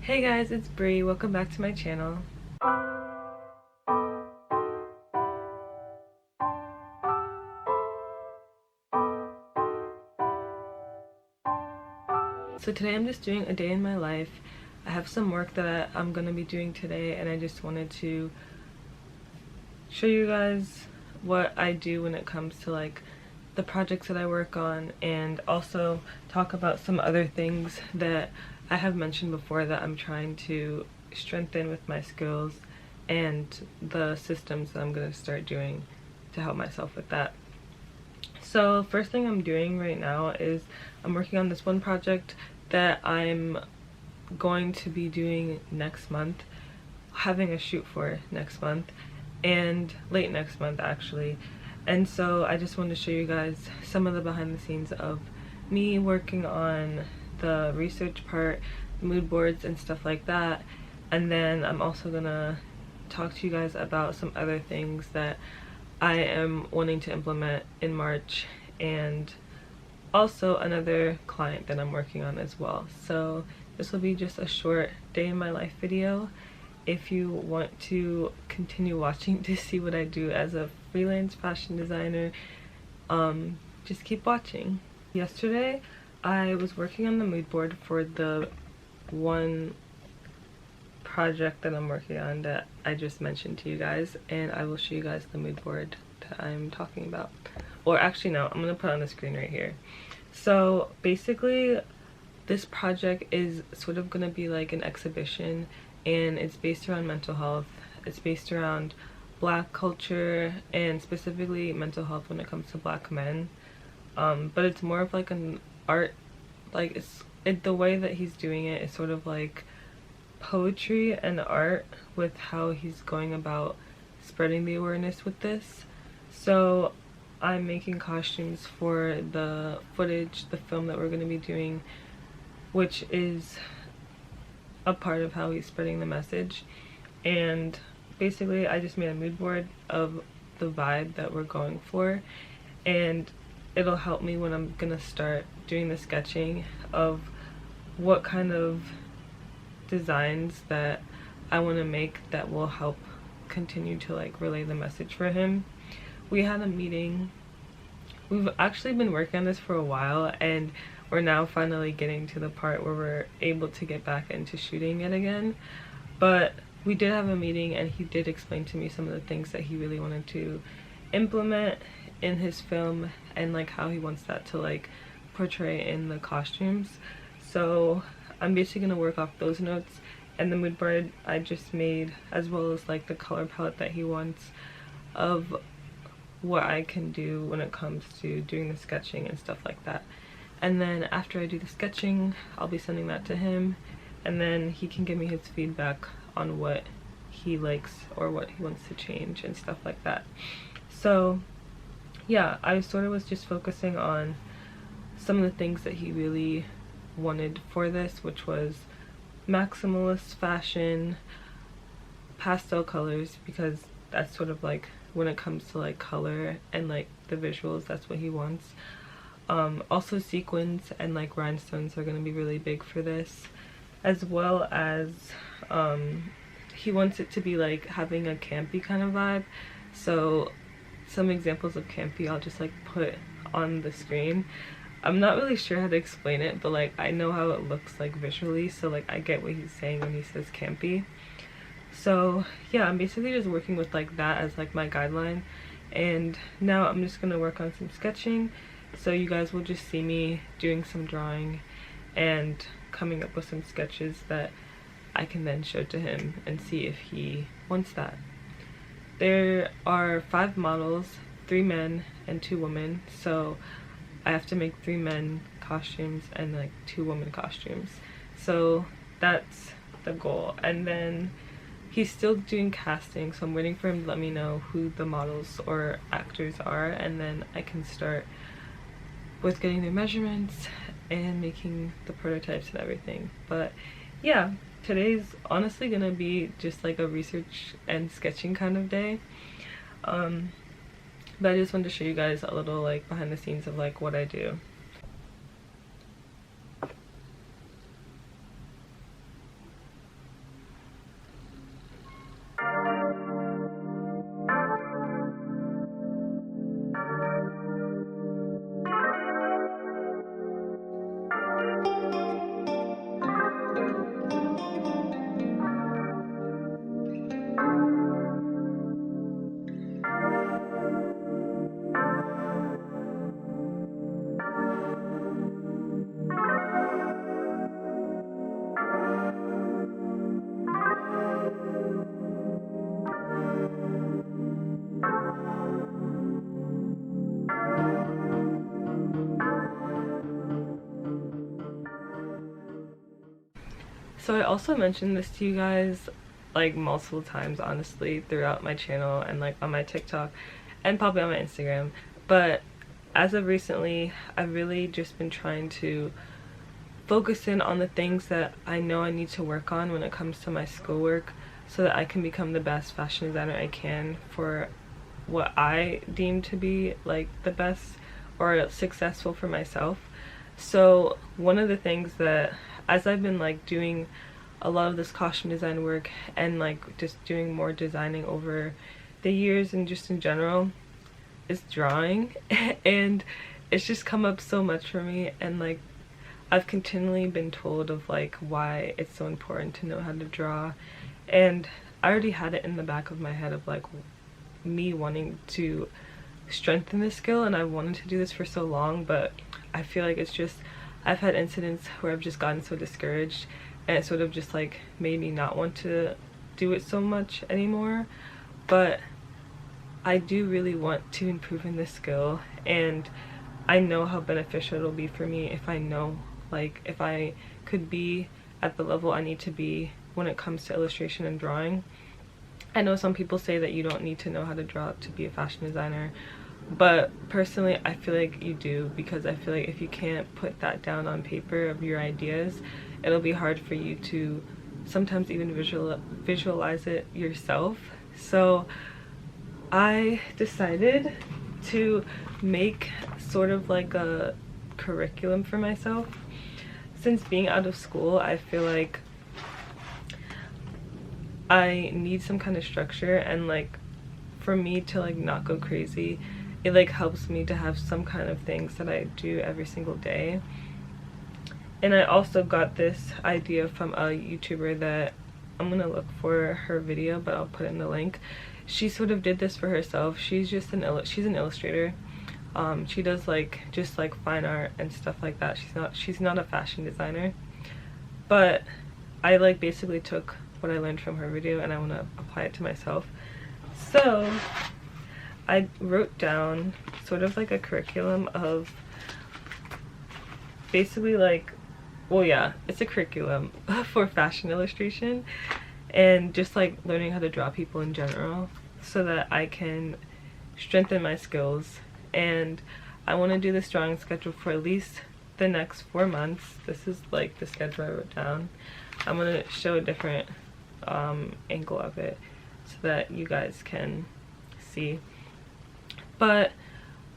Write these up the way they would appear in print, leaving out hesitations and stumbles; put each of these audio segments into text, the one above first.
Hey guys, it's Bree. Welcome back to my channel. So today I'm just doing a day in my life. I have some work that I'm gonna be doing today, and I just wanted to show you guys what I do when it comes to like the projects that I work on, and also talk about some other things that I have mentioned before that I'm trying to strengthen with my skills and the systems that I'm going to start doing to help myself with that. So first thing I'm doing right now is I'm working on this one project that I'm going to be doing next month, having a shoot for next month, and late next month actually. And so I just wanted to show you guys some of the behind the scenes of me working on the research part, mood boards and stuff like that. And then I'm also gonna talk to you guys about some other things that I am wanting to implement in March, and also another client that I'm working on as well. So this will be just a short day in my life video. If you want to continue watching to see what I do as a freelance fashion designer, just keep watching. Yesterday I was working on the mood board for the one project that I'm working on that I just mentioned to you guys, and I will show you guys the mood board that I'm talking about. Or actually no, I'm gonna put it on the screen right here. So basically this project is sort of gonna be like an exhibition, and it's based around mental health. It's based around Black culture, and specifically mental health when it comes to Black men. But it's more of like an art, like the way that he's doing it is sort of like poetry and art with how he's going about spreading the awareness with this. So I'm making costumes for the footage, the film that we're going to be doing, which is a part of how he's spreading the message. And basically I just made a mood board of the vibe that we're going for, and it'll help me when I'm gonna start doing the sketching of what kind of designs that I want to make that will help continue to like relay the message for him. We had a meeting. We've actually been working on this for a while, and we're now finally getting to the part where we're able to get back into shooting it again. But we did have a meeting, and he did explain to me some of the things that he really wanted to implement in his film, and like how he wants that to like portray in the costumes. So I'm basically gonna work off those notes, and the mood board I just made, as well as like the color palette that he wants, of what I can do when it comes to doing the sketching and stuff like that. And then after I do the sketching, I'll be sending that to him, and then he can give me his feedback on what he likes or what he wants to change and stuff like that. So yeah, I sort of was just focusing on some of the things that he really wanted for this, which was maximalist fashion, pastel colors, because that's sort of like when it comes to like color and like the visuals, that's what he wants. Also sequins and like rhinestones are going to be really big for this, as well as he wants it to be like having a campy kind of vibe. So some examples of campy I'll just like put on the screen. I'm not really sure how to explain it, but like I know how it looks like visually, so like I get what he's saying when he says campy. So yeah, I'm basically just working with like that as like my guideline, and now I'm just gonna work on some sketching, so you guys will just see me doing some drawing and coming up with some sketches that I can then show to him and see if he wants that. There are 5 models, 3 men and 2 women, so I have to make 3 men costumes and like 2 women costumes. So that's the goal. And then he's still doing casting, so I'm waiting for him to let me know who the models or actors are, and then I can start with getting their measurements and making the prototypes and everything. But yeah, today's honestly gonna be just like a research and sketching kind of day. But I just wanted to show you guys a little like behind the scenes of like what I do. So I also mentioned this to you guys like multiple times, honestly, throughout my channel and like on my TikTok and probably on my Instagram, but as of recently I've really just been trying to focus in on the things that I know I need to work on when it comes to my schoolwork, so that I can become the best fashion designer I can for what I deem to be like the best or successful for myself. So one of the things that, as I've been like doing a lot of this costume design work and like just doing more designing over the years and just in general, is drawing. And it's just come up so much for me, and like I've continually been told of like why it's so important to know how to draw, and I already had it in the back of my head of like me wanting to strengthen this skill, and I wanted to do this for so long, but I feel like it's just, I've had incidents where I've just gotten so discouraged, and it sort of just like made me not want to do it so much anymore. But I do really want to improve in this skill, and I know how beneficial it'll be for me if I know, like, if I could be at the level I need to be when it comes to illustration and drawing. I know some people say that you don't need to know how to draw to be a fashion designer, but personally I feel like you do, because I feel like if you can't put that down on paper of your ideas, it'll be hard for you to sometimes even visualize it yourself. So I decided to make sort of like a curriculum for myself. Since being out of school, I feel like I need some kind of structure, and like for me to like not go crazy, it like helps me to have some kind of things that I do every single day. And I also got this idea from a YouTuber that I'm gonna look for her video, but I'll put it in the link. She sort of did this for herself. She's just she's an illustrator. She does like just like fine art and stuff like that. She's not a fashion designer, but I like basically took what I learned from her video and I want to apply it to myself. So I wrote down sort of like a curriculum of basically like, well yeah, it's a curriculum for fashion illustration and just like learning how to draw people in general, so that I can strengthen my skills. And I want to do this drawing schedule for at least the next 4 months. This is like the schedule I wrote down. I'm going to show a different angle of it so that you guys can see. But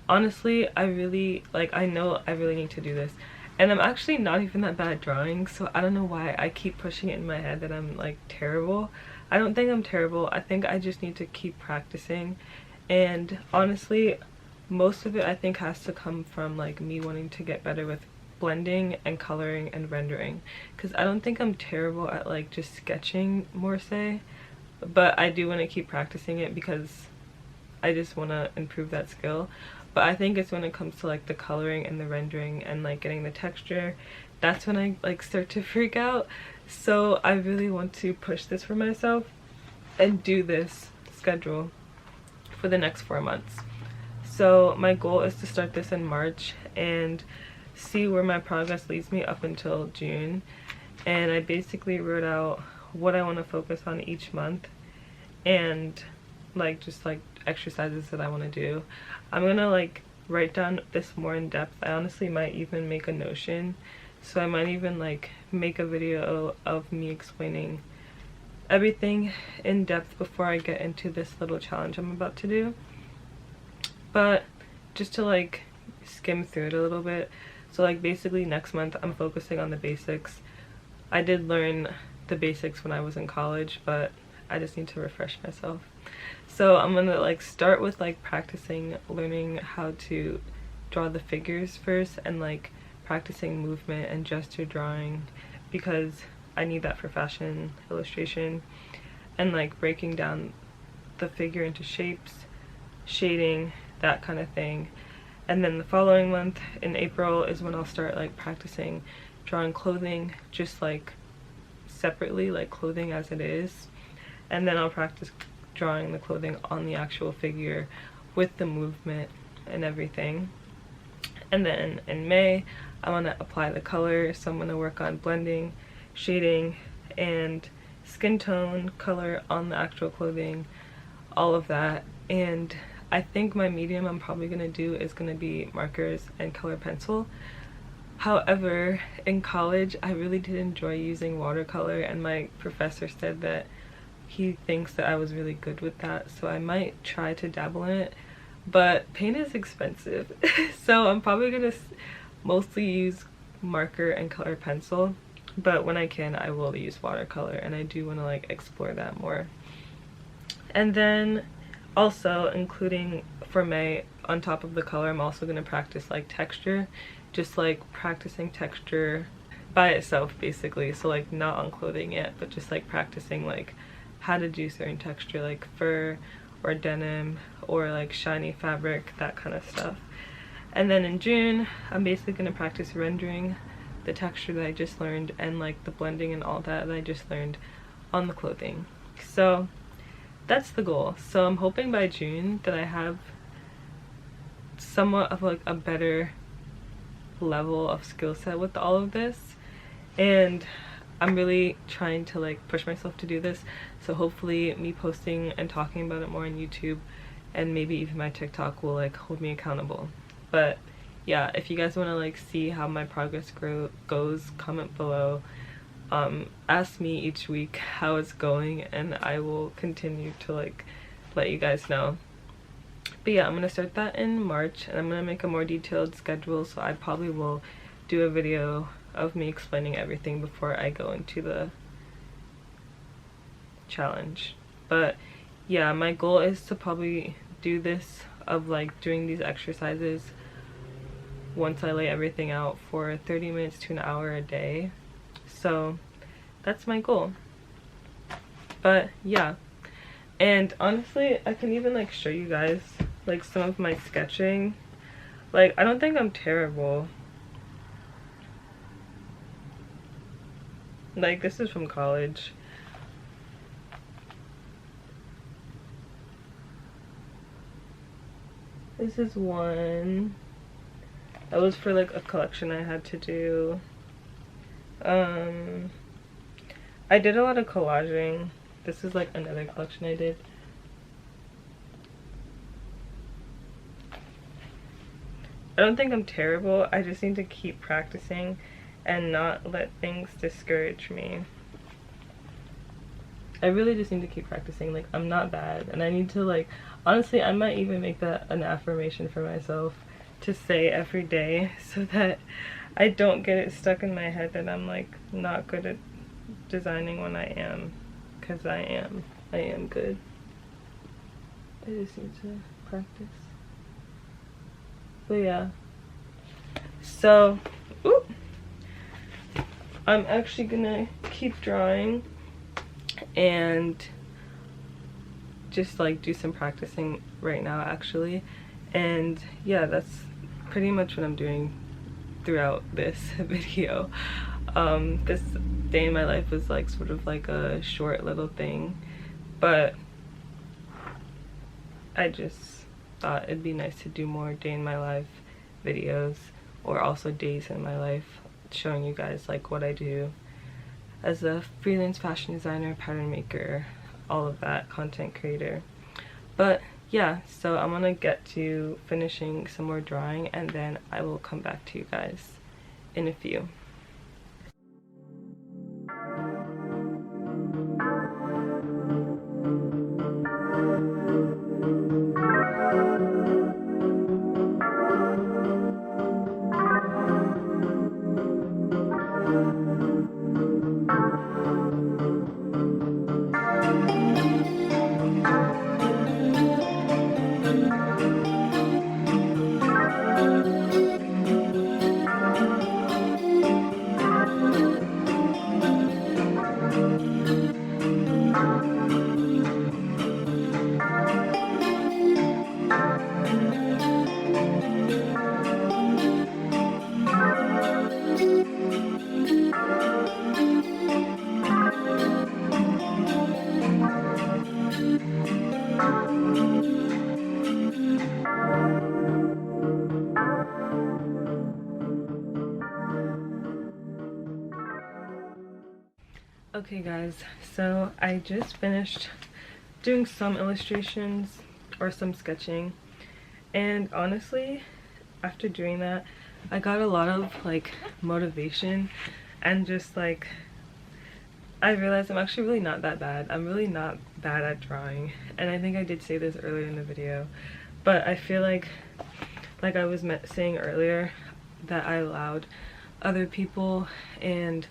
honestly, I really like, I know I really need to do this, and I'm actually not even that bad at drawing, so I don't know why I keep pushing it in my head that I'm like terrible. I don't think I'm terrible. I think I just need to keep practicing, and honestly most of it I think has to come from like me wanting to get better with blending and coloring and rendering, because I don't think I'm terrible at like just sketching more say, but I do want to keep practicing it because I just want to improve that skill. But I think it's when it comes to like the coloring and the rendering and like getting the texture, that's when I like start to freak out. So I really want to push this for myself and do this schedule for the next 4 months. So my goal is to start this in March and see where my progress leads me up until June. And I basically wrote out what I want to focus on each month and like just like exercises that I want to do. I'm gonna like write down this more in depth. I honestly might even make a Notion, so I might even like make a video of me explaining everything in depth before I get into this little challenge I'm about to do. But just to like skim through it a little bit, so like basically next month I'm focusing on the basics. I did learn the basics when I was in college, but I just need to refresh myself. So I'm gonna like start with like practicing learning how to draw the figures first, and like practicing movement and gesture drawing, because I need that for fashion illustration, and like breaking down the figure into shapes, shading, that kind of thing. And then the following month in April is when I'll start like practicing drawing clothing, just like separately, like clothing as it is, and then I'll practice drawing the clothing on the actual figure with the movement and everything. And then in May I want to apply the color, so I'm going to work on blending, shading, and skin tone color on the actual clothing, all of that. And I think my medium I'm probably gonna do is gonna be markers and color pencil. However, in college I really did enjoy using watercolor, and my professor said that he thinks that I was really good with that, so I might try to dabble in it, but paint is expensive. So I'm probably gonna mostly use marker and color pencil, but when I can I will use watercolor, and I do want to like explore that more. And then also, including for May, on top of the color, I'm also going to practice like texture, just like practicing texture by itself basically, so like not on clothing yet, but just like practicing like how to do certain texture, like fur or denim or like shiny fabric, that kind of stuff. And then in June I'm basically going to practice rendering the texture that I just learned, and like the blending and all that I just learned on the clothing. So that's the goal. So I'm hoping by June that I have somewhat of like a better level of skill set with all of this, and I'm really trying to like push myself to do this. So hopefully me posting and talking about it more on YouTube and maybe even my TikTok will like hold me accountable. But yeah, if you guys want to like see how my progress goes, comment below. Ask me each week how it's going, and I will continue to like let you guys know. But yeah, I'm gonna start that in March, and I'm gonna make a more detailed schedule, so I probably will do a video of me explaining everything before I go into the challenge. But yeah, my goal is to probably do this of like doing these exercises once I lay everything out for 30 minutes to an hour a day. So that's my goal. But yeah, and honestly I can even like show you guys like some of my sketching. Like I don't think I'm terrible. Like this is from college. This is one that was for like a collection I had to do. I did a lot of collaging. This is like another collection I did. I don't think I'm terrible. I just need to keep practicing and not let things discourage me. I really just need to keep practicing. Like I'm not bad, and I need to like, honestly I might even make that an affirmation for myself to say every day, so that I don't get it stuck in my head that I'm like not good at designing when I am, because I am good. I just need to practice. But yeah, so I'm actually gonna keep drawing and just like do some practicing right now actually. And yeah, that's pretty much what I'm doing throughout this video. This day in my life was like sort of like a short little thing, but I just thought it'd be nice to do more day in my life videos, or also days in my life, showing you guys like what I do as a freelance fashion designer, pattern maker, all of that, content creator. But yeah, so I'm gonna get to finishing some more drawing, and then I will come back to you guys in a few. Okay guys, so I just finished doing some illustrations or some sketching, and honestly after doing that I got a lot of like motivation, and just like I realized I'm actually really not that bad. I'm really not bad at drawing, and I think I did say this earlier in the video, but I feel like I was saying earlier, that I allowed other people and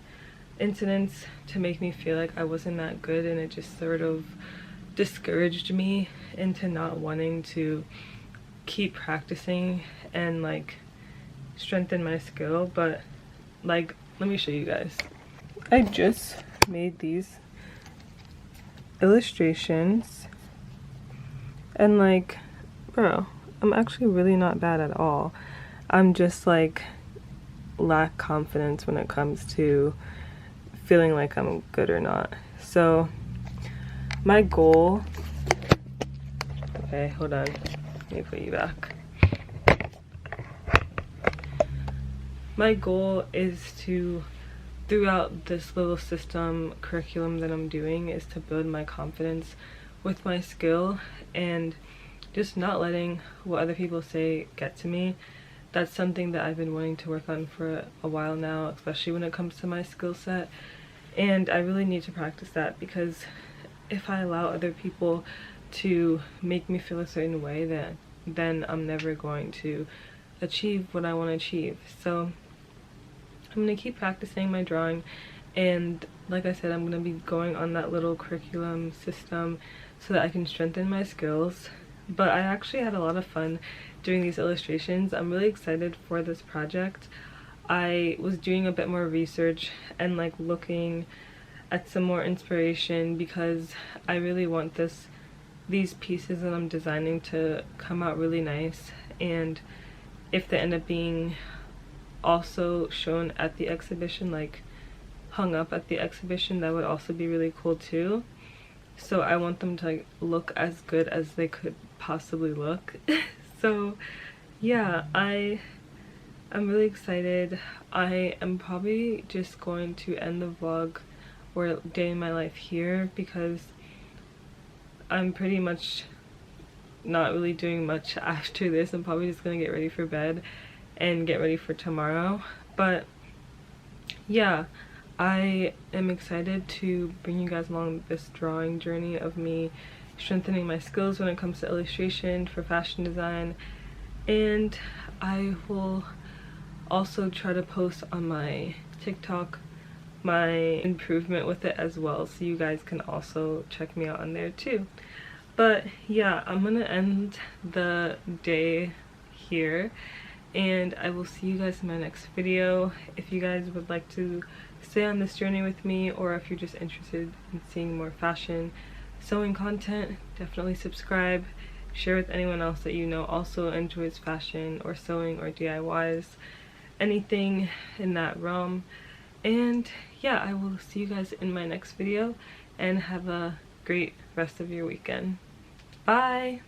incidents to make me feel like I wasn't that good, and it just sort of discouraged me into not wanting to keep practicing and like strengthen my skill. But like, let me show you guys. I just made these illustrations, and like, bro, I'm actually really not bad at all. I'm just like lack confidence when it comes to feeling like I'm good or not. So my goal, okay, hold on, let me put you back. My goal is to, throughout this little system curriculum that I'm doing, is to build my confidence with my skill and just not letting what other people say get to me. That's something that I've been wanting to work on for a while now, especially when it comes to my skill set, and I really need to practice that, because if I allow other people to make me feel a certain way, then I'm never going to achieve what I want to achieve. So I'm going to keep practicing my drawing, and like I said, I'm going to be going on that little curriculum system so that I can strengthen my skills. But I actually had a lot of fun doing these illustrations. I'm really excited for this project. I was doing a bit more research and like looking at some more inspiration, because I really want these pieces that I'm designing to come out really nice, and if they end up being also shown at the exhibition, like hung up at the exhibition, that would also be really cool too. So I want them to like look as good as they could possibly look. So yeah, I'm really excited. I am probably just going to end the vlog or day in my life here, because I'm pretty much not really doing much after this. I'm probably just gonna get ready for bed and get ready for tomorrow. But yeah, I am excited to bring you guys along this drawing journey of me strengthening my skills when it comes to illustration for fashion design, and I will also try to post on my TikTok my improvement with it as well, so you guys can also check me out on there too. But yeah, I'm gonna end the day here, and I will see you guys in my next video. If you guys would like to stay on this journey with me, or if you're just interested in seeing more fashion sewing content, definitely subscribe. Share with anyone else that you know also enjoys fashion or sewing or DIYs, anything in that realm. And yeah, I will see you guys in my next video, and have a great rest of your weekend. Bye!